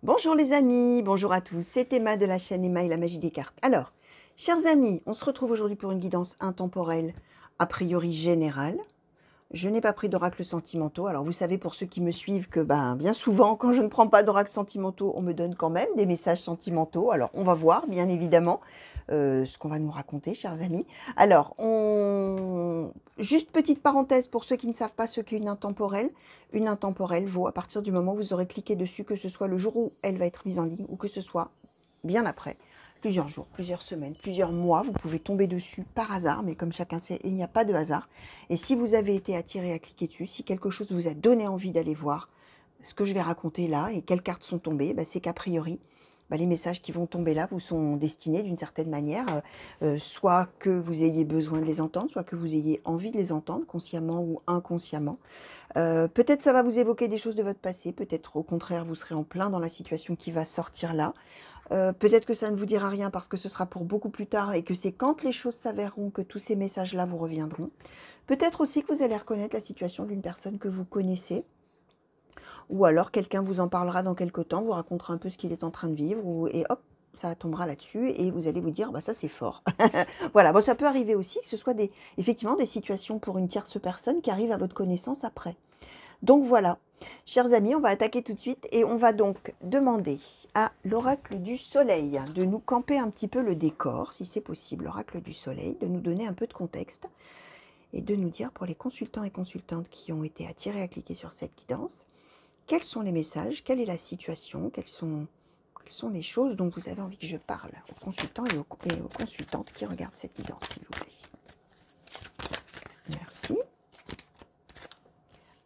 Bonjour les amis, bonjour à tous, c'est Emma de la chaîne Emma et la magie des cartes. Alors, chers amis, on se retrouve aujourd'hui pour une guidance intemporelle, a priori générale. Je n'ai pas pris d'oracle sentimentaux. Alors vous savez pour ceux qui me suivent que bien souvent quand je ne prends pas d'oracle sentimentaux, on me donne quand même des messages sentimentaux. Alors on va voir bien évidemment ce qu'on va nous raconter, chers amis. Alors, juste petite parenthèse pour ceux qui ne savent pas ce qu'est une intemporelle. Une intemporelle vaut à partir du moment où vous aurez cliqué dessus, que ce soit le jour où elle va être mise en ligne ou que ce soit bien après. Plusieurs jours, plusieurs semaines, plusieurs mois, vous pouvez tomber dessus par hasard, mais comme chacun sait, il n'y a pas de hasard. Et si vous avez été attiré à cliquer dessus, si quelque chose vous a donné envie d'aller voir ce que je vais raconter là et quelles cartes sont tombées, c'est qu'a priori, les messages qui vont tomber là vous sont destinés d'une certaine manière, soit que vous ayez besoin de les entendre, soit que vous ayez envie de les entendre, consciemment ou inconsciemment. Peut-être ça va vous évoquer des choses de votre passé, peut-être au contraire vous serez en plein dans la situation qui va sortir là. Peut-être que ça ne vous dira rien parce que ce sera pour beaucoup plus tard et que c'est quand les choses s'avéreront que tous ces messages-là vous reviendront. Peut-être aussi que vous allez reconnaître la situation d'une personne que vous connaissez, ou alors quelqu'un vous en parlera dans quelque temps, vous racontera un peu ce qu'il est en train de vivre, et hop, ça tombera là-dessus et vous allez vous dire ça c'est fort. Voilà, bon, ça peut arriver aussi que ce soit effectivement des situations pour une tierce personne qui arrive à votre connaissance après. Donc voilà, chers amis, on va attaquer tout de suite et on va donc demander à l'oracle du soleil de nous camper un petit peu le décor, si c'est possible, l'oracle du soleil, de nous donner un peu de contexte et de nous dire pour les consultants et consultantes qui ont été attirés à cliquer sur cette guidance, quels sont les messages, quelle est la situation, quelles sont les choses dont vous avez envie que je parle aux consultants et aux consultantes qui regardent cette guidance, s'il vous plaît. Merci.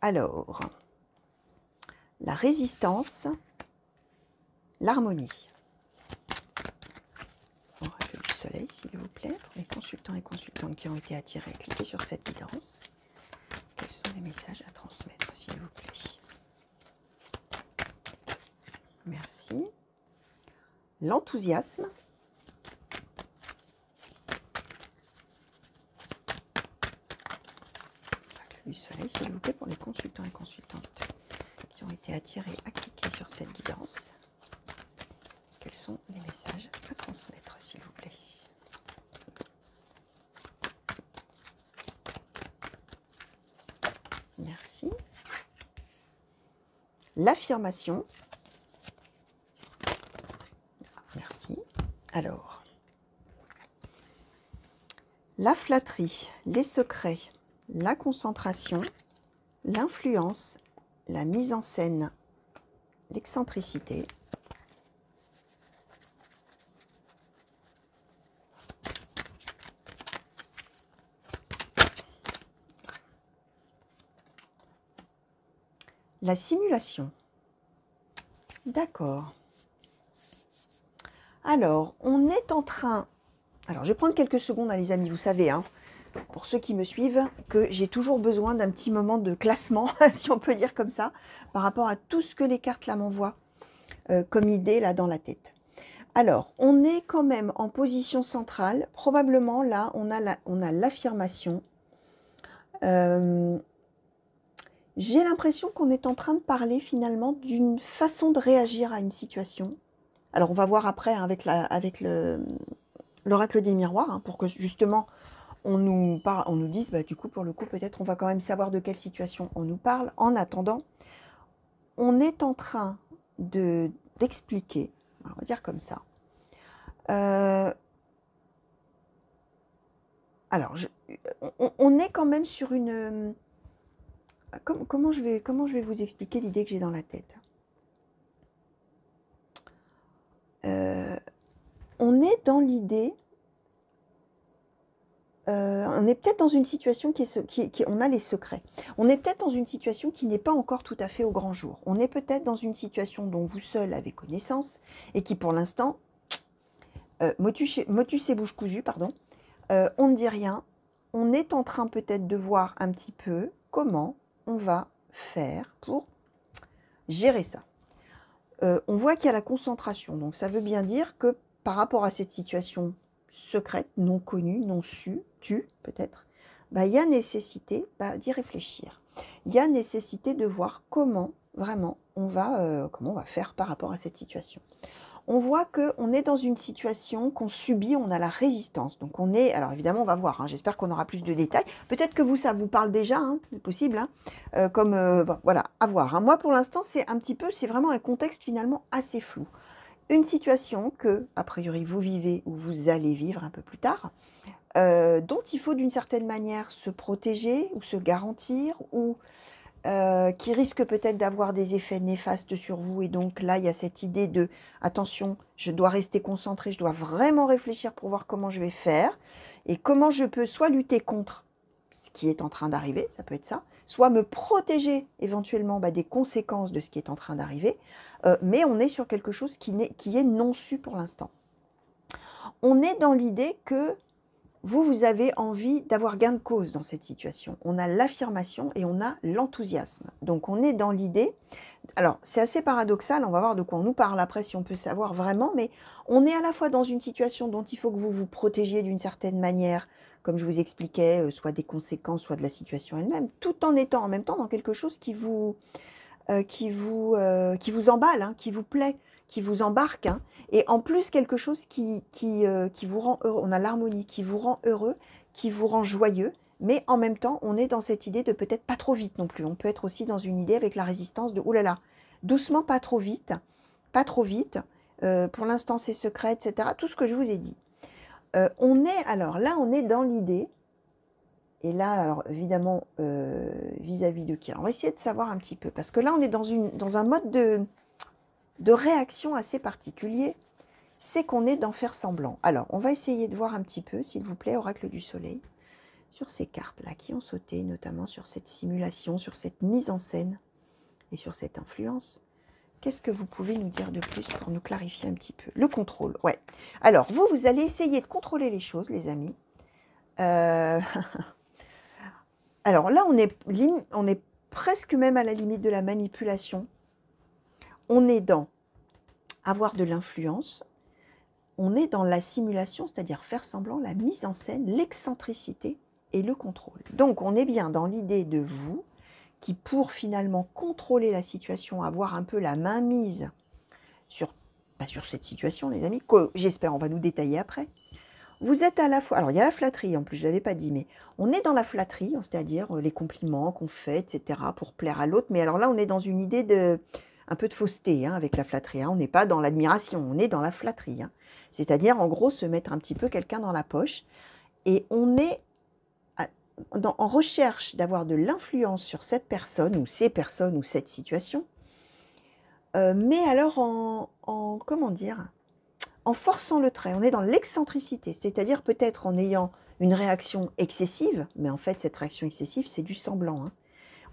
Alors, la résistance, l'harmonie. Oracle du soleil, s'il vous plaît, pour les consultants et consultantes qui ont été attirés à cliquer sur cette guidance. Quels sont les messages à transmettre, s'il vous plaît? Merci. L'enthousiasme. Oracle du soleil, s'il vous plaît, pour les consultants et consultantes qui ont été attirés à cliquer sur cette guidance. Quels sont les messages à transmettre, s'il vous plaît? Merci. L'affirmation. Merci. Alors, la flatterie, les secrets, la concentration, l'influence, la mise en scène, l'excentricité. La simulation. D'accord. Alors, on est en train... Alors, je vais prendre quelques secondes, les amis, vous savez, pour ceux qui me suivent, que j'ai toujours besoin d'un petit moment de classement, si on peut dire comme ça, par rapport à tout ce que les cartes là m'envoient comme idée là dans la tête. Alors, on est quand même en position centrale. Probablement, là, on a l'affirmation. J'ai l'impression qu'on est en train de parler finalement d'une façon de réagir à une situation. Alors, on va voir après avec l'oracle des miroirs, pour que justement on nous dise, du coup, pour le coup, peut-être on va quand même savoir de quelle situation on nous parle. En attendant, on est en train d'expliquer, on va dire comme ça. Alors, on est quand même sur une... Comment je vais vous expliquer l'idée que j'ai dans la tête? On est dans l'idée... on est peut-être dans une situation on a les secrets. On est peut-être dans une situation qui n'est pas encore tout à fait au grand jour. On est peut-être dans une situation dont vous seul avez connaissance et qui pour l'instant, motus et bouche cousue, pardon, on ne dit rien. On est en train peut-être de voir un petit peu comment on va faire pour gérer ça. On voit qu'il y a la concentration. Donc ça veut bien dire que par rapport à cette situation secrète, non connue, non su, peut-être, il y a nécessité d'y réfléchir. Il y a nécessité de voir comment vraiment, comment on va faire par rapport à cette situation. On voit qu'on est dans une situation qu'on subit, on a la résistance. Donc on est, alors évidemment on va voir, hein, j'espère qu'on aura plus de détails. Peut-être que vous, ça vous parle déjà, hein, c'est possible, hein, bon, voilà, à voir. Hein. Moi pour l'instant c'est c'est vraiment un contexte finalement assez flou. Une situation que, a priori, vous vivez ou vous allez vivre un peu plus tard, dont il faut d'une certaine manière se protéger ou se garantir ou qui risque peut-être d'avoir des effets néfastes sur vous. Et donc là, il y a cette idée de, attention, je dois rester concentré, je dois vraiment réfléchir pour voir comment je vais faire et comment je peux soit lutter contre ce qui est en train d'arriver, ça peut être ça, soit me protéger éventuellement des conséquences de ce qui est en train d'arriver, mais on est sur quelque chose qui est non su pour l'instant. On est dans l'idée que vous avez envie d'avoir gain de cause dans cette situation. On a l'affirmation et on a l'enthousiasme. Donc on est dans l'idée, alors c'est assez paradoxal, on va voir de quoi on nous parle après si on peut savoir vraiment, mais on est à la fois dans une situation dont il faut que vous vous protégiez d'une certaine manière, comme je vous expliquais, soit des conséquences, soit de la situation elle-même, tout en étant en même temps dans quelque chose qui vous emballe, hein, qui vous plaît, qui vous embarque, hein, et en plus quelque chose qui vous rend heureux. On a l'harmonie qui vous rend heureux, qui vous rend joyeux, mais en même temps, on est dans cette idée de peut-être pas trop vite non plus. On peut être aussi dans une idée avec la résistance de « oulala, doucement, pas trop vite, pas trop vite, pour l'instant c'est secret, etc. » Tout ce que je vous ai dit. Alors là, on est dans l'idée. Et là, alors évidemment, vis-à-vis de qui? On va essayer de savoir un petit peu, parce que là, on est dans un mode de réaction assez particulier, c'est qu'on est dans faire semblant. Alors, on va essayer de voir un petit peu, s'il vous plaît, Oracle du Soleil, sur ces cartes-là qui ont sauté, notamment sur cette simulation, sur cette mise en scène et sur cette influence. Qu'est-ce que vous pouvez nous dire de plus pour nous clarifier un petit peu? Le contrôle, ouais. Alors, vous allez essayer de contrôler les choses, les amis. Alors là, on est presque même à la limite de la manipulation. On est dans avoir de l'influence. On est dans la simulation, c'est-à-dire faire semblant, la mise en scène, l'excentricité et le contrôle. Donc, on est bien dans l'idée de vous qui, pour finalement contrôler la situation, avoir un peu la main mise sur cette situation, les amis, que j'espère on va nous détailler après. Vous êtes à la fois, alors il y a la flatterie en plus, je ne l'avais pas dit, mais on est dans la flatterie, c'est-à-dire les compliments qu'on fait, etc., pour plaire à l'autre. Mais alors là, on est dans une idée un peu de fausseté hein, avec la flatterie. Hein. On n'est pas dans l'admiration, on est dans la flatterie. Hein. C'est-à-dire, en gros, se mettre un petit peu quelqu'un dans la poche. Et on est en recherche d'avoir de l'influence sur cette personne, ou ces personnes, ou cette situation. Mais alors comment dire, en forçant le trait, on est dans l'excentricité, c'est-à-dire peut-être en ayant une réaction excessive, mais en fait cette réaction excessive c'est du semblant. Hein.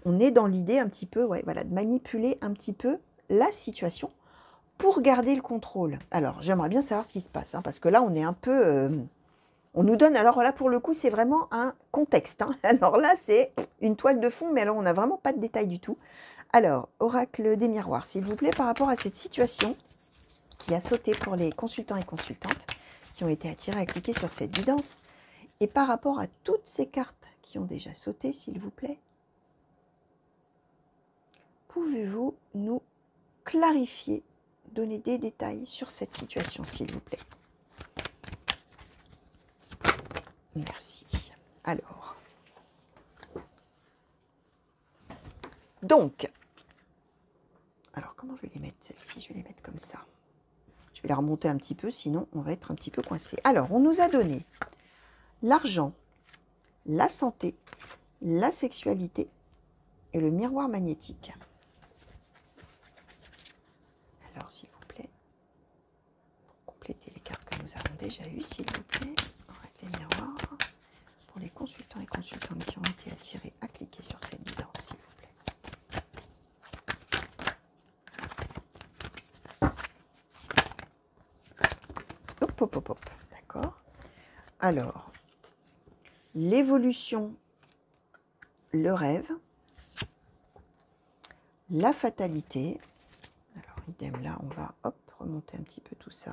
On est dans l'idée un petit peu, ouais, voilà, de manipuler un petit peu la situation pour garder le contrôle. Alors j'aimerais bien savoir ce qui se passe, hein, parce que là on est un peu, on nous donne, alors là pour le coup c'est vraiment un contexte. Hein. Alors là c'est une toile de fond, mais alors on n'a vraiment pas de détails du tout. Alors, oracle des miroirs, s'il vous plaît, par rapport à cette situation qui a sauté pour les consultants et consultantes qui ont été attirés à cliquer sur cette guidance. Et par rapport à toutes ces cartes qui ont déjà sauté, s'il vous plaît, pouvez-vous nous clarifier, donner des détails sur cette situation, s'il vous plaît? Merci. Alors, donc, alors comment je vais les mettre, celles-ci? Je vais les mettre comme ça. Je vais les remonter un petit peu, sinon on va être un petit peu coincé. Alors, on nous a donné l'argent, la santé, la sexualité et le miroir magnétique. Alors, s'il vous plaît, pour compléter les cartes que nous avons déjà eues, s'il vous plaît, oracle des miroirs, pour les consultants et consultantes qui ont été attirés à cliquer sur cette guidance, s'il vous plaît. Hop, hop, hop, hop. D'accord. Alors, l'évolution, le rêve, la fatalité. Alors, idem là, on va hop, remonter un petit peu tout ça.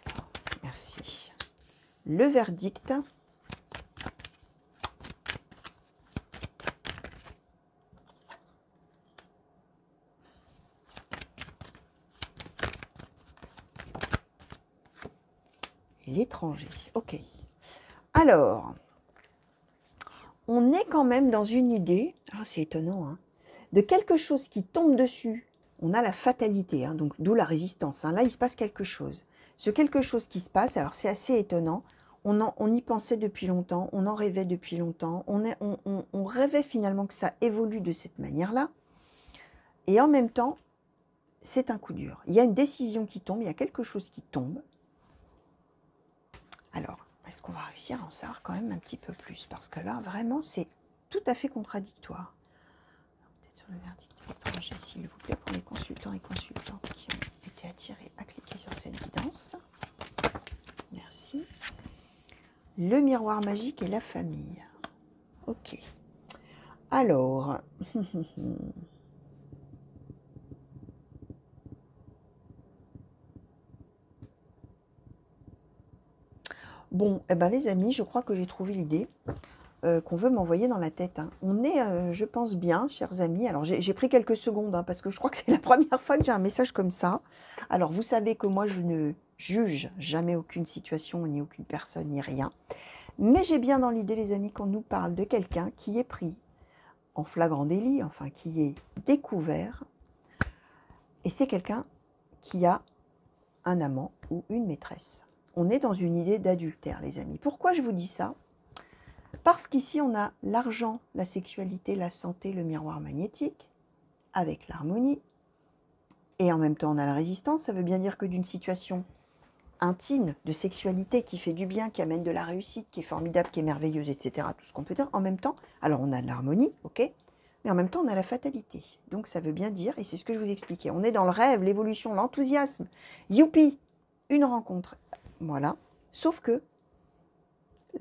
Alors, merci. le verdict. L'étranger, ok. Alors, on est quand même dans une idée, c'est étonnant, hein, de quelque chose qui tombe dessus. On a la fatalité, hein, donc d'où la résistance. Hein. Là, il se passe quelque chose. Ce quelque chose qui se passe, alors c'est assez étonnant, on y pensait depuis longtemps, on en rêvait depuis longtemps, on rêvait finalement que ça évolue de cette manière-là, et en même temps, c'est un coup dur. Il y a une décision qui tombe, il y a quelque chose qui tombe. Alors, est-ce qu'on va réussir à en savoir quand même un petit peu plus? Parce que là, vraiment, c'est tout à fait contradictoire. Peut-être sur le verdict de l'étranger, s'il vous plaît, pour les consultants et consultantes qui ont été attirés à cliquer sur cette guidance. Merci. Le miroir magique et la famille. Ok. Alors... Bon, eh ben, les amis, je crois que j'ai trouvé l'idée qu'on veut m'envoyer dans la tête. Hein. On est, je pense bien, chers amis. Alors, j'ai pris quelques secondes, hein, parce que je crois que c'est la première fois que j'ai un message comme ça. Alors, vous savez que moi, je ne juge jamais aucune situation, ni aucune personne, ni rien. Mais j'ai bien dans l'idée, les amis, qu'on nous parle de quelqu'un qui est pris en flagrant délit, enfin, qui est découvert. Et c'est quelqu'un qui a un amant ou une maîtresse. On est dans une idée d'adultère, les amis. Pourquoi je vous dis ça? Parce qu'ici, on a l'argent, la sexualité, la santé, le miroir magnétique, avec l'harmonie. Et en même temps, on a la résistance. Ça veut bien dire que d'une situation intime, de sexualité, qui fait du bien, qui amène de la réussite, qui est formidable, qui est merveilleuse, etc., tout ce qu'on peut dire, en même temps, alors on a de l'harmonie, ok, mais en même temps, on a la fatalité. Donc, ça veut bien dire, et c'est ce que je vous expliquais, on est dans le rêve, l'évolution, l'enthousiasme. Youpi, une rencontre. Voilà. Sauf que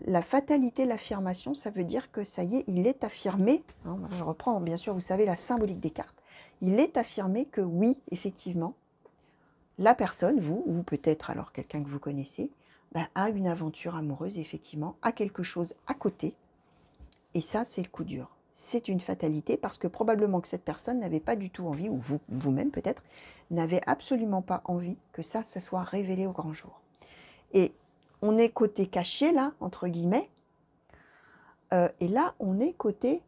la fatalité, l'affirmation, ça veut dire que ça y est, il est affirmé, hein, je reprends bien sûr, vous savez, la symbolique des cartes, il est affirmé que oui, effectivement, la personne, vous, ou peut-être alors quelqu'un que vous connaissez, a une aventure amoureuse, effectivement, a quelque chose à côté, et ça, c'est le coup dur. C'est une fatalité parce que probablement que cette personne n'avait pas du tout envie, ou vous-même peut-être, n'avez absolument pas envie que ça soit révélé au grand jour. Et on est côté caché, là, entre guillemets, et là, on est côté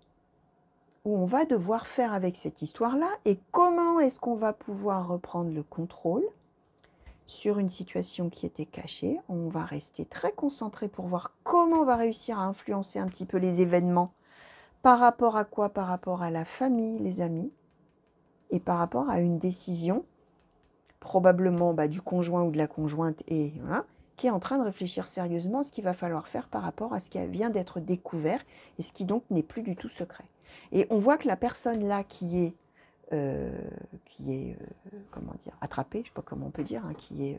où on va devoir faire avec cette histoire-là, et comment est-ce qu'on va pouvoir reprendre le contrôle sur une situation qui était cachée. On va rester très concentré pour voir comment on va réussir à influencer un petit peu les événements. Par rapport à quoi? Par rapport à la famille, les amis, et par rapport à une décision, probablement du conjoint ou de la conjointe, et voilà, qui est en train de réfléchir sérieusement à ce qu'il va falloir faire par rapport à ce qui vient d'être découvert, et ce qui donc n'est plus du tout secret. Et on voit que la personne là qui est comment dire, attrapée, je ne sais pas comment on peut dire, hein, qui est...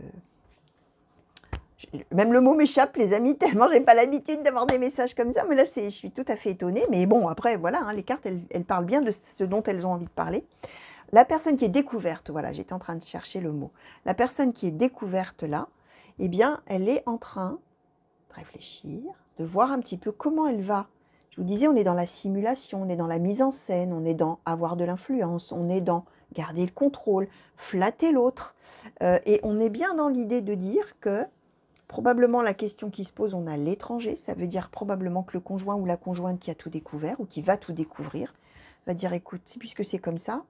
même le mot m'échappe, les amis, tellement j'ai pas l'habitude d'avoir des messages comme ça, mais là, je suis tout à fait étonnée. Mais bon, après, voilà, hein, les cartes, elles parlent bien de ce dont elles ont envie de parler. La personne qui est découverte, voilà, j'étais en train de chercher le mot. La personne qui est découverte là, eh bien, elle est en train de réfléchir, de voir un petit peu comment elle va. Je vous disais, on est dans la simulation, on est dans la mise en scène, on est dans avoir de l'influence, on est dans garder le contrôle, flatter l'autre. Et on est bien dans l'idée de dire que probablement la question qui se pose, on a l'étranger, ça veut dire probablement que le conjoint ou la conjointe qui a tout découvert ou qui va tout découvrir, va dire écoute, puisque c'est comme ça,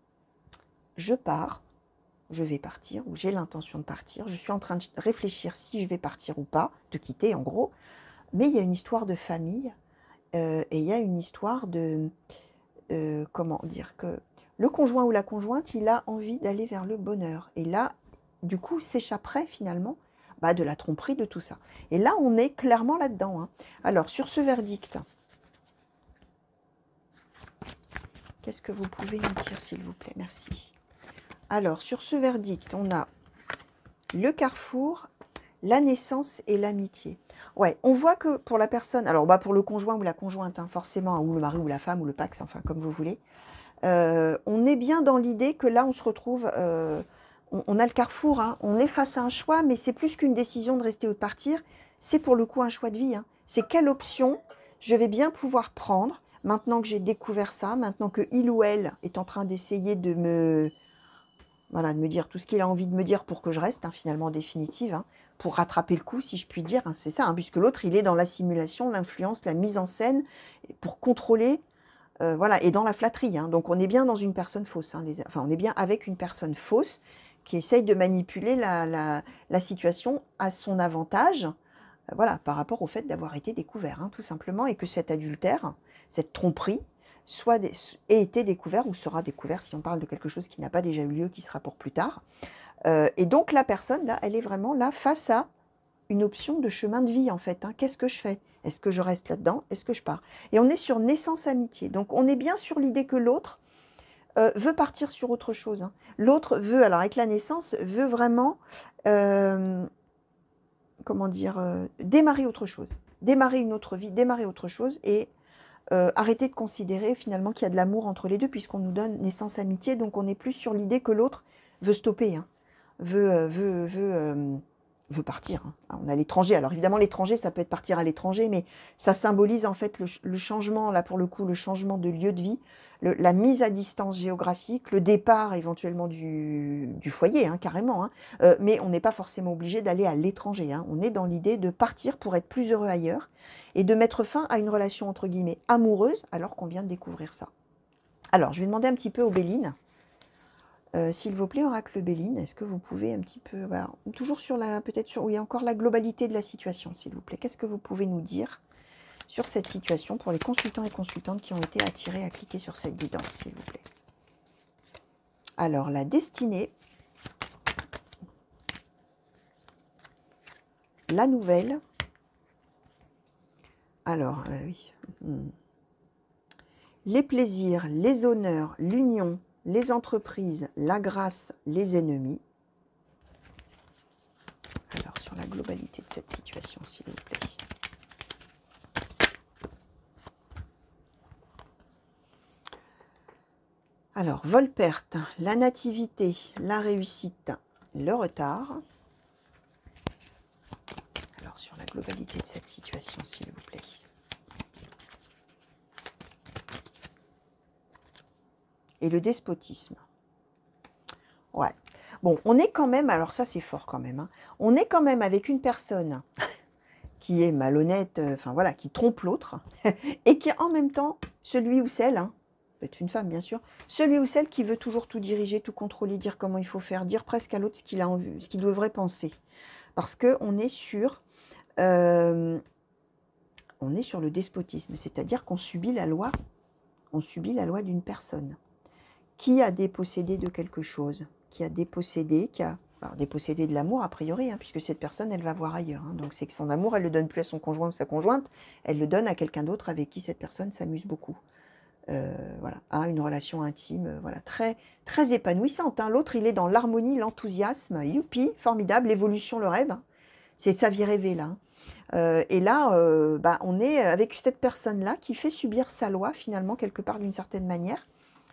je pars, je vais partir ou j'ai l'intention de partir, je suis en train de réfléchir si je vais partir ou pas, de quitter en gros, mais il y a une histoire de famille et il y a une histoire de, comment dire, que le conjoint ou la conjointe, il a envie d'aller vers le bonheur et là, du coup, s'échapperait finalement de la tromperie, de tout ça. Et là, on est clairement là-dedans. Hein. Alors, sur ce verdict, qu'est-ce que vous pouvez nous dire, s'il vous plaît? Merci. Alors, sur ce verdict, on a le carrefour, la naissance et l'amitié. Ouais, on voit que pour la personne, alors pour le conjoint ou la conjointe, hein, forcément, ou le mari ou la femme ou le pax, enfin, comme vous voulez, on est bien dans l'idée que là, on se retrouve... on a le carrefour, hein, on est face à un choix, mais c'est plus qu'une décision de rester ou de partir, c'est pour le coup un choix de vie, hein. C'est quelle option je vais bien pouvoir prendre maintenant que j'ai découvert ça, maintenant que il ou elle est en train d'essayer de me, voilà, de me dire tout ce qu'il a envie de me dire pour que je reste, hein, finalement, en définitive, hein, pour rattraper le coup, si je puis dire, hein, c'est ça, hein, puisque l'autre, il est dans la simulation, l'influence, la mise en scène, pour contrôler, voilà, et dans la flatterie, hein. Donc on est bien dans une personne fausse, hein, enfin on est bien avec une personne fausse qui essaye de manipuler la situation à son avantage, voilà, par rapport au fait d'avoir été découvert, hein, tout simplement, et que cet adultère, cette tromperie, ait été découvert ou sera découvert si on parle de quelque chose qui n'a pas déjà eu lieu, qui sera pour plus tard. Et donc la personne, là, elle est vraiment là face à une option de chemin de vie, en fait, hein. Qu'est-ce que je fais? Est-ce que je reste là-dedans? Est-ce que je pars? Et on est sur naissance amitié. Donc on est bien sur l'idée que l'autre veut partir sur autre chose, hein. L'autre veut, alors avec la naissance, veut vraiment, comment dire, démarrer autre chose. Démarrer une autre vie, démarrer autre chose et arrêter de considérer finalement qu'il y a de l'amour entre les deux puisqu'on nous donne naissance amitié. Donc on est plus sur l'idée que l'autre veut stopper, hein, veut partir, hein. On a l'étranger. Alors évidemment, l'étranger, ça peut être partir à l'étranger, mais ça symbolise en fait le changement, là pour le coup, le changement de lieu de vie, la mise à distance géographique, le départ éventuellement du foyer, hein, carrément. Hein. Mais on n'est pas forcément obligé d'aller à l'étranger, hein. On est dans l'idée de partir pour être plus heureux ailleurs et de mettre fin à une relation entre guillemets amoureuse alors qu'on vient de découvrir ça. Alors, je vais demander un petit peu aux Béline. S'il vous plaît, Oracle Béline, est-ce que vous pouvez un petit peu, voilà, toujours sur la, peut-être sur, oui, encore la globalité de la situation, s'il vous plaît. Qu'est-ce que vous pouvez nous dire sur cette situation pour les consultants et consultantes qui ont été attirés à cliquer sur cette guidance, s'il vous plaît. Alors, la destinée, la nouvelle, alors, oui, les plaisirs, les honneurs, l'union, les entreprises, la grâce, les ennemis. Alors, sur la globalité de cette situation, s'il vous plaît. Alors, vol-perte, la nativité, la réussite, le retard. Alors, sur la globalité de cette situation, s'il vous plaît. Et le despotisme. Ouais. Bon, on est quand même, alors ça c'est fort quand même, hein, on est quand même avec une personne qui est malhonnête, enfin voilà, qui trompe l'autre, et qui est en même temps celui ou celle, hein, peut-être une femme bien sûr, celui ou celle qui veut toujours tout diriger, tout contrôler, dire comment il faut faire, dire presque à l'autre ce qu'il a envie, ce qu'il devrait penser. Parce qu'on est sur le despotisme, c'est-à-dire qu'on subit la loi, d'une personne qui a dépossédé de quelque chose, qui a dépossédé, alors dépossédé de l'amour a priori, hein, puisque cette personne, elle va voir ailleurs. Hein, donc c'est que son amour, elle ne le donne plus à son conjoint ou sa conjointe, elle le donne à quelqu'un d'autre avec qui cette personne s'amuse beaucoup. Voilà, a une relation intime, voilà, très, très épanouissante. Hein. L'autre, il est dans l'harmonie, l'enthousiasme, youpi, formidable, l'évolution, le rêve. Hein. C'est sa vie rêvée là. Et là, on est avec cette personne-là qui fait subir sa loi finalement quelque part d'une certaine manière.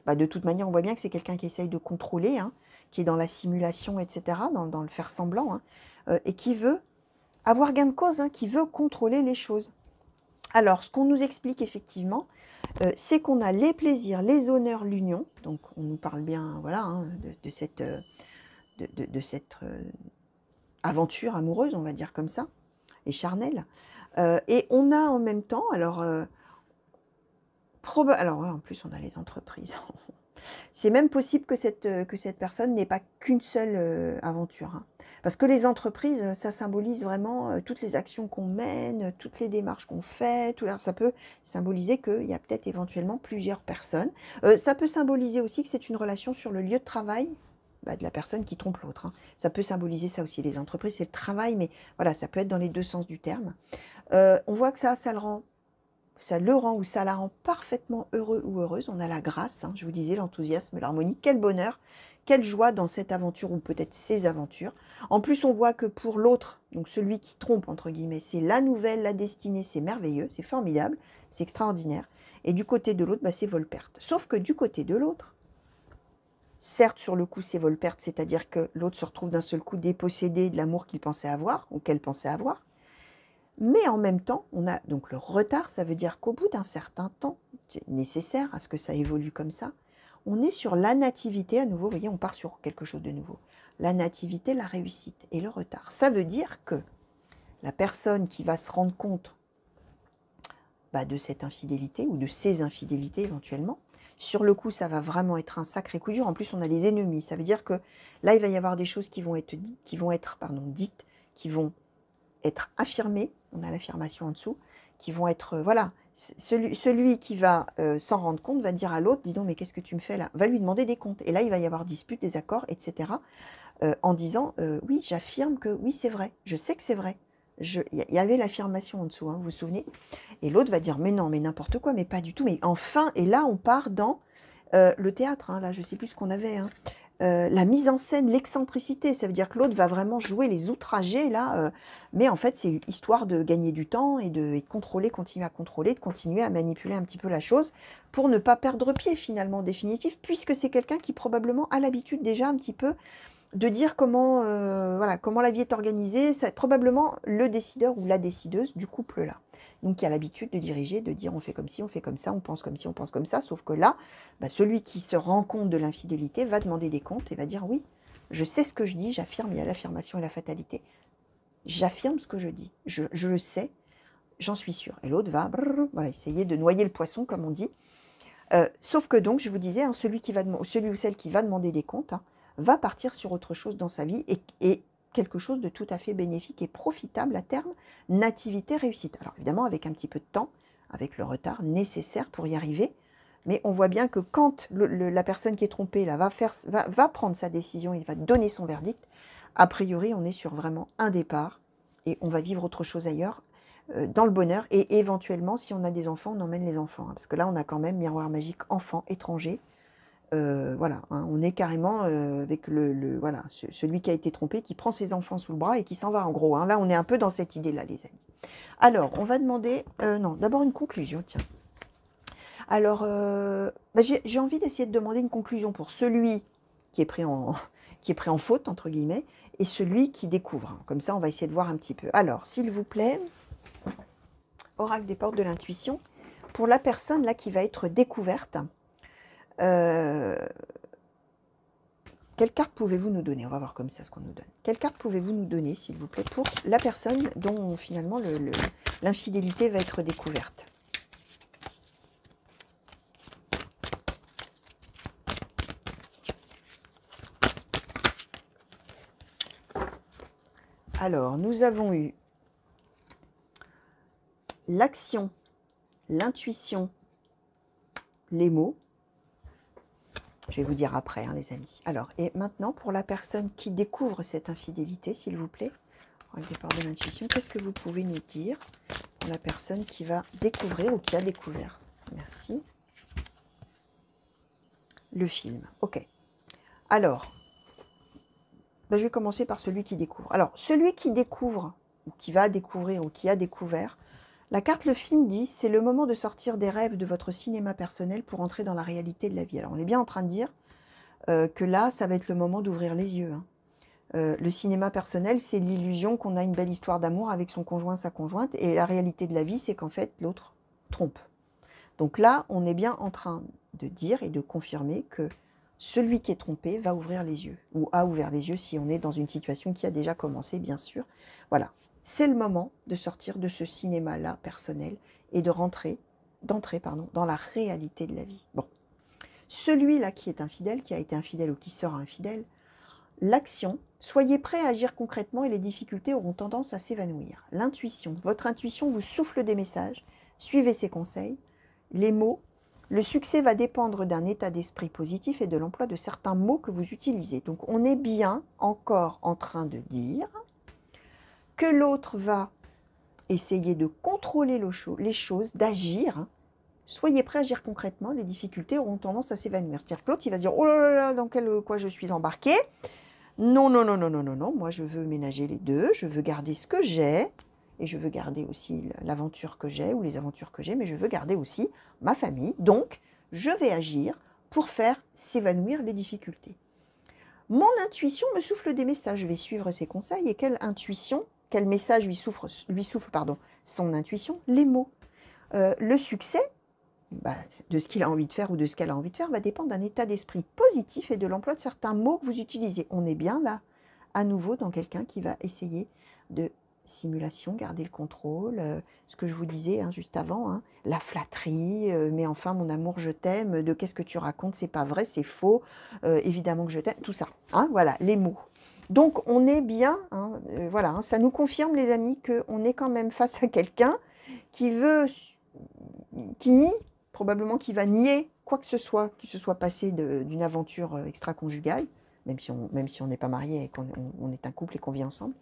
De toute manière, on voit bien que c'est quelqu'un qui essaye de contrôler, hein, qui est dans la simulation, etc., dans le faire semblant, hein, et qui veut avoir gain de cause, hein, qui veut contrôler les choses. Alors, ce qu'on nous explique effectivement, c'est qu'on a les plaisirs, les honneurs, l'union. Donc, on nous parle bien, voilà, hein, de cette aventure amoureuse, on va dire comme ça, et charnelle. Et on a en même temps, alors... Alors, ouais, en plus, on a les entreprises. C'est même possible que cette personne n'ait pas qu'une seule aventure. Hein. Parce que les entreprises, ça symbolise vraiment toutes les actions qu'on mène, toutes les démarches qu'on fait. Ça peut symboliser qu'il y a peut-être éventuellement plusieurs personnes. Ça peut symboliser aussi que c'est une relation sur le lieu de travail de la personne qui trompe l'autre. Hein. Ça peut symboliser ça aussi. Les entreprises, c'est le travail, mais voilà, ça peut être dans les deux sens du terme. On voit que ça le rend ou ça la rend parfaitement heureux ou heureuse. On a la grâce, hein, je vous disais, l'enthousiasme, l'harmonie. Quel bonheur, quelle joie dans cette aventure ou peut-être ces aventures. En plus, on voit que pour l'autre, donc celui qui trompe, entre guillemets, c'est la nouvelle, la destinée, c'est merveilleux, c'est formidable, c'est extraordinaire. Et du côté de l'autre, c'est vol-perte. Sauf que du côté de l'autre, certes, sur le coup, c'est vol-perte, c'est-à-dire que l'autre se retrouve d'un seul coup dépossédé de l'amour qu'il pensait avoir ou qu'elle pensait avoir. Mais en même temps, on a donc le retard, ça veut dire qu'au bout d'un certain temps, c'est nécessaire à ce que ça évolue comme ça, on est sur la nativité à nouveau, vous voyez, on part sur quelque chose de nouveau. La nativité, la réussite et le retard. Ça veut dire que la personne qui va se rendre compte de cette infidélité ou de ces infidélités éventuellement, sur le coup, ça va vraiment être un sacré coup dur. En plus, on a des ennemis. Ça veut dire que là, il va y avoir des choses qui vont être dites, qui vont être affirmées. On a l'affirmation en dessous, qui vont être, voilà, celui qui va s'en rendre compte va dire à l'autre, dis donc, mais qu'est-ce que tu me fais là? Va lui demander des comptes. Et là, il va y avoir dispute, désaccord, etc. En disant, oui, j'affirme que oui, c'est vrai. Je sais que c'est vrai. Il y avait l'affirmation en dessous, hein, vous vous souvenez? Et l'autre va dire, mais non, mais n'importe quoi, mais pas du tout. Mais enfin, et là, on part dans le théâtre, hein, là, je ne sais plus ce qu'on avait, hein. La mise en scène, l'excentricité, ça veut dire que l'autre va vraiment jouer les outragés, là, mais en fait, c'est histoire de gagner du temps et de contrôler, continuer à contrôler, de continuer à manipuler un petit peu la chose pour ne pas perdre pied, finalement, en définitive, puisque c'est quelqu'un qui probablement a l'habitude déjà un petit peu de dire comment, voilà, comment la vie est organisée. C'est probablement le décideur ou la décideuse du couple-là. Donc, qui a l'habitude de diriger, de dire on fait comme ci, on fait comme ça, on pense comme ci, on pense comme ça. Sauf que là, celui qui se rend compte de l'infidélité va demander des comptes et va dire oui, je sais ce que je dis, j'affirme, il y a l'affirmation et la fatalité. J'affirme ce que je dis, je le sais, j'en suis sûre. Et l'autre va voilà, essayer de noyer le poisson, comme on dit. Sauf que donc, je vous disais, hein, celui ou celle qui va demander des comptes, hein, va partir sur autre chose dans sa vie et quelque chose de tout à fait bénéfique et profitable à terme, nativité, réussite. Alors évidemment, avec un petit peu de temps, avec le retard nécessaire pour y arriver, mais on voit bien que quand la personne qui est trompée là, va prendre sa décision, il va donner son verdict, a priori, on est sur vraiment un départ et on va vivre autre chose ailleurs, dans le bonheur, et éventuellement, si on a des enfants, on emmène les enfants, hein, parce que là, on a quand même miroir magique, enfant, étranger, voilà, hein, on est carrément avec voilà, celui qui a été trompé, qui prend ses enfants sous le bras et qui s'en va, en gros, hein. Là, on est un peu dans cette idée-là, les amis. Alors, on va demander, non, d'abord une conclusion, tiens. Alors, j'ai envie d'essayer de demander une conclusion pour celui qui est pris en faute, entre guillemets, et celui qui découvre. Comme ça, on va essayer de voir un petit peu. Alors, s'il vous plaît, oracle des portes de l'intuition, pour la personne là qui va être découverte, quelle carte pouvez-vous nous donner? On va voir comme ça ce qu'on nous donne. Quelle carte pouvez-vous nous donner, s'il vous plaît, pour la personne dont finalement l'infidélité va être découverte? Alors, nous avons eu l'action, l'intuition, les mots. Je vais vous dire après, hein, les amis. Alors, et maintenant, pour la personne qui découvre cette infidélité, s'il vous plaît, avec des portes de l'intuition, qu'est-ce que vous pouvez nous dire pour la personne qui va découvrir ou qui a découvert? Merci. Le film, ok. Alors, je vais commencer par celui qui découvre. Alors, celui qui découvre, ou qui va découvrir, ou qui a découvert, la carte Le Film dit, c'est le moment de sortir des rêves de votre cinéma personnel pour entrer dans la réalité de la vie. Alors, on est bien en train de dire que là, ça va être le moment d'ouvrir les yeux, hein. Le cinéma personnel, c'est l'illusion qu'on a une belle histoire d'amour avec son conjoint, sa conjointe, et la réalité de la vie, c'est qu'en fait, l'autre trompe. Donc là, on est bien en train de dire et de confirmer que celui qui est trompé va ouvrir les yeux, ou a ouvert les yeux si on est dans une situation qui a déjà commencé, bien sûr. Voilà, c'est le moment de sortir de ce cinéma-là personnel et d'entrer dans la réalité de la vie. Bon, celui-là qui est infidèle, qui a été infidèle ou qui sera infidèle, l'action, soyez prêt à agir concrètement et les difficultés auront tendance à s'évanouir. L'intuition, votre intuition vous souffle des messages, suivez ses conseils. Les mots, le succès va dépendre d'un état d'esprit positif et de l'emploi de certains mots que vous utilisez. Donc on est bien encore en train de dire que l'autre va essayer de contrôler les choses, d'agir, hein. Soyez prêts à agir concrètement, les difficultés auront tendance à s'évanouir. C'est-à-dire que l'autre, il va se dire, oh là là, dans quoi je suis embarqué? Non, non, non, non, non, non, non, moi je veux ménager les deux, je veux garder ce que j'ai, et je veux garder aussi l'aventure que j'ai, ou les aventures que j'ai, mais je veux garder aussi ma famille. Donc, je vais agir pour faire s'évanouir les difficultés. Mon intuition me souffle des messages, je vais suivre ses conseils, et quelle intuition quel message lui souffle pardon, son intuition, les mots. Le succès de ce qu'il a envie de faire ou de ce qu'elle a envie de faire va dépendre d'un état d'esprit positif et de l'emploi de certains mots que vous utilisez. On est bien là, à nouveau, dans quelqu'un qui va essayer de simulation, garder le contrôle, ce que je vous disais juste avant, la flatterie, mais enfin mon amour je t'aime, de qu'est-ce que tu racontes, c'est pas vrai, c'est faux, évidemment que je t'aime, tout ça, voilà, les mots. Donc on est bien, voilà, ça nous confirme les amis qu'on est quand même face à quelqu'un qui nie, probablement qui va nier quoi que ce soit qui se soit passé d'une aventure extra-conjugale, même si on n'est pas marié et qu'on est un couple et qu'on vit ensemble,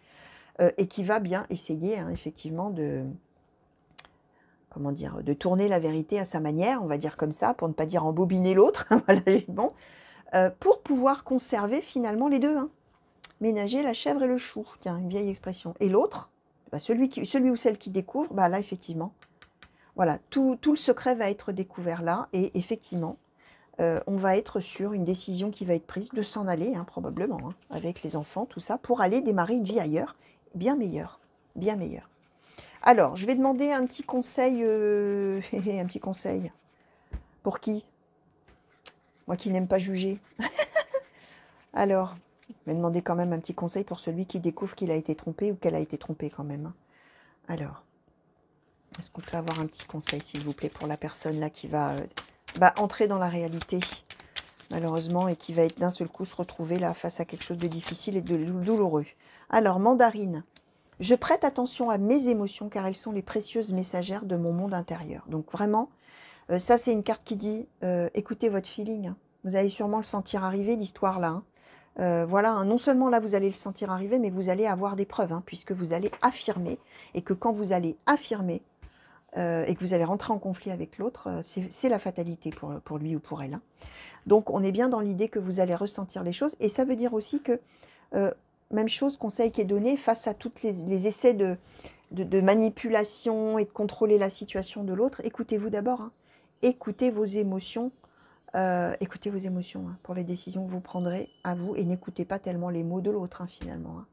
et qui va bien essayer effectivement de tourner la vérité à sa manière, on va dire comme ça, pour ne pas dire embobiner l'autre, voilà, bon, pour pouvoir conserver finalement les deux, ménager la chèvre et le chou, tiens, une vieille expression. Et l'autre, celui ou celle qui découvre, là effectivement, voilà, tout le secret va être découvert là, et effectivement, on va être sur une décision qui va être prise de s'en aller, probablement, avec les enfants, tout ça, pour aller démarrer une vie ailleurs, bien meilleure, bien meilleure. Alors, je vais demander un petit conseil, un petit conseil. Pour qui? Moi qui n'aime pas juger. Alors, je vais demander quand même un petit conseil pour celui qui découvre qu'il a été trompé ou qu'elle a été trompée quand même. Alors, est-ce qu'on peut avoir un petit conseil, s'il vous plaît, pour la personne là qui va entrer dans la réalité, malheureusement, et qui va être d'un seul coup se retrouver là face à quelque chose de difficile et de douloureux. Alors, mandarine. Je prête attention à mes émotions car elles sont les précieuses messagères de mon monde intérieur. Donc vraiment, ça c'est une carte qui dit écoutez votre feeling. Vous allez sûrement le sentir arriver, l'histoire là. Voilà, non seulement là vous allez le sentir arriver, mais vous allez avoir des preuves, puisque vous allez affirmer. Et que quand vous allez affirmer et que vous allez rentrer en conflit avec l'autre, c'est la fatalité pour lui ou pour elle. Donc on est bien dans l'idée que vous allez ressentir les choses. Et ça veut dire aussi que même chose, conseil qui est donné face à tous les essais de manipulation et de contrôler la situation de l'autre. Écoutez-vous d'abord. Écoutez vos émotions. Écoutez vos émotions pour les décisions que vous prendrez à vous. Et n'écoutez pas tellement les mots de l'autre finalement.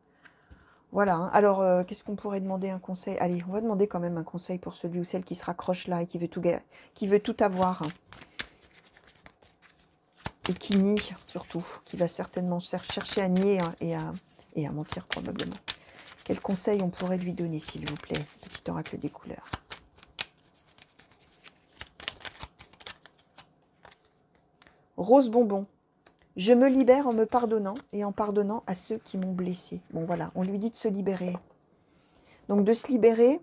Voilà. Alors, qu'est-ce qu'on pourrait demander un conseil? Allez, on va demander quand même un conseil pour celui ou celle qui se raccroche là et qui veut tout avoir. Et qui nie surtout. Qui va certainement chercher à nier et à mentir probablement. Quel conseil on pourrait lui donner, s'il vous plaît, petit oracle des couleurs? Rose bonbon. Je me libère en me pardonnant et en pardonnant à ceux qui m'ont blessé. Bon voilà, on lui dit de se libérer. Donc de se libérer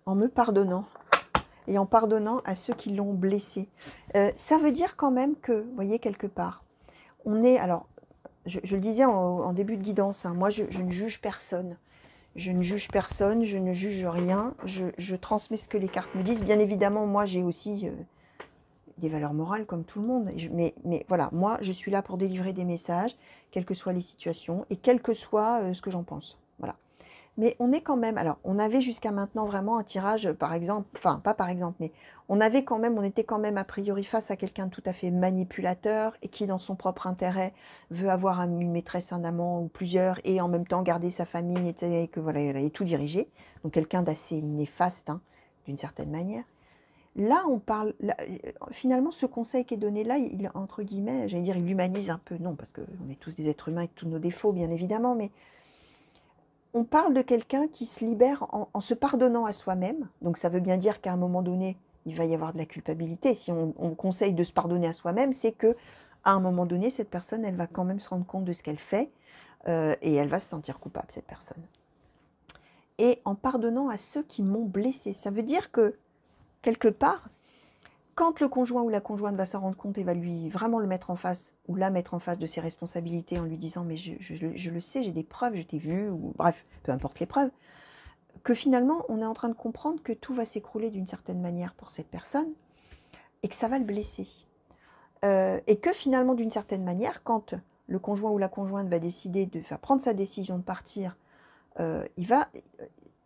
en me pardonnant et en pardonnant à ceux qui l'ont blessé. Ça veut dire quand même que, vous voyez, quelque part, on est... Alors, je le disais en début de guidance, moi je ne juge personne. Je ne juge personne, je ne juge rien. Je transmets ce que les cartes me disent. Bien évidemment, moi j'ai aussi des valeurs morales comme tout le monde. Mais voilà, moi je suis là pour délivrer des messages, quelles que soient les situations et quel que soit ce que j'en pense. Voilà. Mais on est quand même, alors on avait jusqu'à maintenant vraiment un tirage, par exemple, enfin pas par exemple, mais on était quand même a priori face à quelqu'un de tout à fait manipulateur et qui dans son propre intérêt veut avoir une maîtresse, un amant ou plusieurs et en même temps garder sa famille et que voilà, il est tout dirigé. Donc quelqu'un d'assez néfaste d'une certaine manière. Là, on parle, finalement, ce conseil qui est donné là, entre guillemets, j'allais dire, il humanise un peu, non, parce qu'on est tous des êtres humains avec tous nos défauts, bien évidemment, mais on parle de quelqu'un qui se libère en se pardonnant à soi-même. Donc ça veut bien dire qu'à un moment donné, il va y avoir de la culpabilité. Si on conseille de se pardonner à soi-même, c'est que à un moment donné, cette personne, elle va quand même se rendre compte de ce qu'elle fait et elle va se sentir coupable, cette personne. Et en pardonnant à ceux qui m'ont blessé. Ça veut dire que, quelque part, quand le conjoint ou la conjointe va s'en rendre compte et va lui vraiment le mettre en face ou la mettre en face de ses responsabilités en lui disant mais je le sais, j'ai des preuves, je t'ai vu, ou bref, peu importe les preuves, que finalement on est en train de comprendre que tout va s'écrouler d'une certaine manière pour cette personne et que ça va le blesser. Et que finalement d'une certaine manière, quand le conjoint ou la conjointe va prendre sa décision de partir,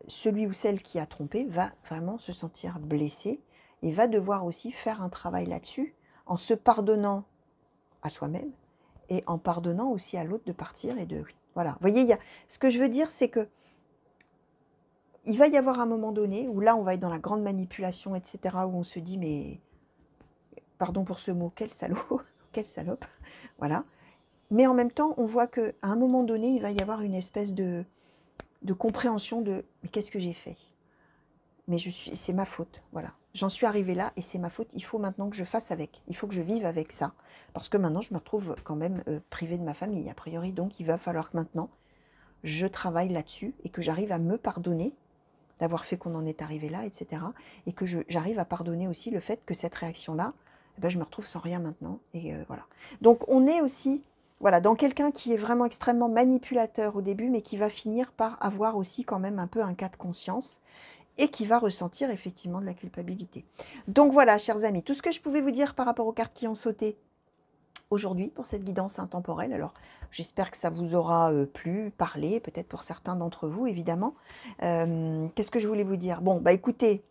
celui ou celle qui a trompé va vraiment se sentir blessé. Il va devoir aussi faire un travail là-dessus, en se pardonnant à soi-même et en pardonnant aussi à l'autre de partir et de Voilà. Vous voyez, ce que je veux dire, c'est que il va y avoir un moment donné où là, on va être dans la grande manipulation, etc., où on se dit, mais, pardon pour ce mot, quel salaud, quelle salope, voilà. Mais en même temps, on voit qu'à un moment donné, il va y avoir une espèce de compréhension de, mais qu'est-ce que j'ai fait? Mais c'est ma faute, voilà. J'en suis arrivée là et c'est ma faute, il faut maintenant que je fasse avec, il faut que je vive avec ça. Parce que maintenant, je me retrouve quand même privée de ma famille, a priori, donc il va falloir que maintenant, je travaille là-dessus et que j'arrive à me pardonner d'avoir fait qu'on en est arrivé là, etc. Et que j'arrive à pardonner aussi le fait que cette réaction-là, eh ben, je me retrouve sans rien maintenant. Et voilà. Donc on est aussi voilà, dans quelqu'un qui est vraiment extrêmement manipulateur au début, mais qui va finir par avoir aussi quand même un peu un cas de conscience et qui va ressentir effectivement de la culpabilité. Donc voilà, chers amis, tout ce que je pouvais vous dire par rapport aux cartes qui ont sauté aujourd'hui pour cette guidance intemporelle. Alors, j'espère que ça vous aura plu, parlé, peut-être pour certains d'entre vous, évidemment. Qu'est-ce que je voulais vous dire? Bon, bah écoutez,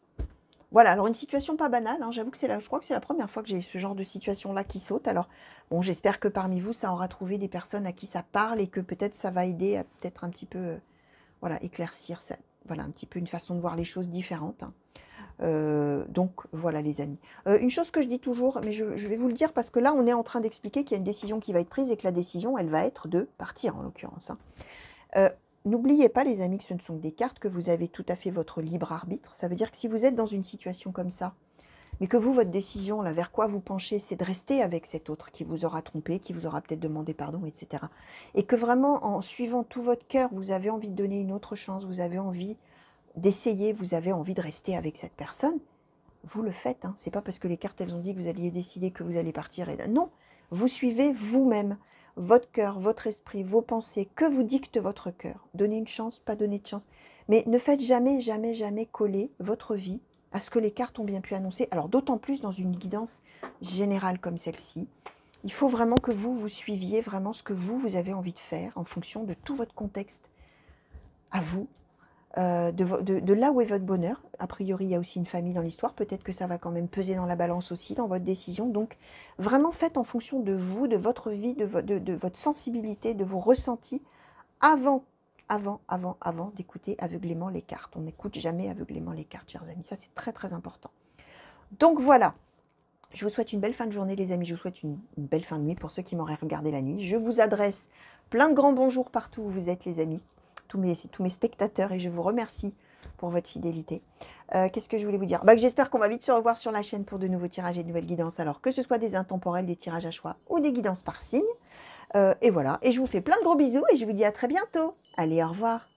voilà, alors une situation pas banale, hein, j'avoue que je crois que c'est la première fois que j'ai ce genre de situation-là qui saute. Alors, bon, j'espère que parmi vous, ça aura trouvé des personnes à qui ça parle et que peut-être ça va aider à peut-être un petit peu, voilà, éclaircir ça, voilà, un petit peu une façon de voir les choses différentes, hein. Donc voilà les amis. Une chose que je dis toujours, mais je vais vous le dire parce que là on est en train d'expliquer qu'il y a une décision qui va être prise et que la décision elle va être de partir en l'occurrence, hein. N'oubliez pas les amis que ce ne sont que des cartes, que vous avez tout à fait votre libre arbitre. Ça veut dire que si vous êtes dans une situation comme ça, mais que vous, votre décision, là, vers quoi vous penchez, c'est de rester avec cet autre qui vous aura trompé, qui vous aura peut-être demandé pardon, etc. Et que vraiment, en suivant tout votre cœur, vous avez envie de donner une autre chance, vous avez envie d'essayer, vous avez envie de rester avec cette personne, vous le faites. Hein. Ce n'est pas parce que les cartes, elles ont dit que vous alliez décider que vous allez partir. Non, vous suivez vous-même, votre cœur, votre esprit, vos pensées, que vous dicte votre cœur. Donnez une chance, pas donner de chance. Mais ne faites jamais, jamais, jamais coller votre vie à ce que les cartes ont bien pu annoncer. Alors d'autant plus dans une guidance générale comme celle-ci. Il faut vraiment que vous suiviez vraiment ce que vous avez envie de faire en fonction de tout votre contexte à vous, de là où est votre bonheur. A priori, il y a aussi une famille dans l'histoire. Peut-être que ça va quand même peser dans la balance aussi, dans votre décision. Donc, vraiment faites en fonction de vous, de votre vie, de votre sensibilité, de vos ressentis, avant d'écouter aveuglément les cartes. On n'écoute jamais aveuglément les cartes, chers amis. Ça, c'est très, très important. Donc, voilà. Je vous souhaite une belle fin de journée, les amis. Je vous souhaite une belle fin de nuit pour ceux qui m'auraient regardé la nuit. Je vous adresse plein de grands bonjours partout où vous êtes, les amis. Tous mes spectateurs, et je vous remercie pour votre fidélité. Qu'est-ce que je voulais vous dire? J'espère qu'on va vite se revoir sur la chaîne pour de nouveaux tirages et de nouvelles guidances. Alors, que ce soit des intemporels, des tirages à choix ou des guidances par signe. Et voilà. Et je vous fais plein de gros bisous et je vous dis à très bientôt. Allez, au revoir.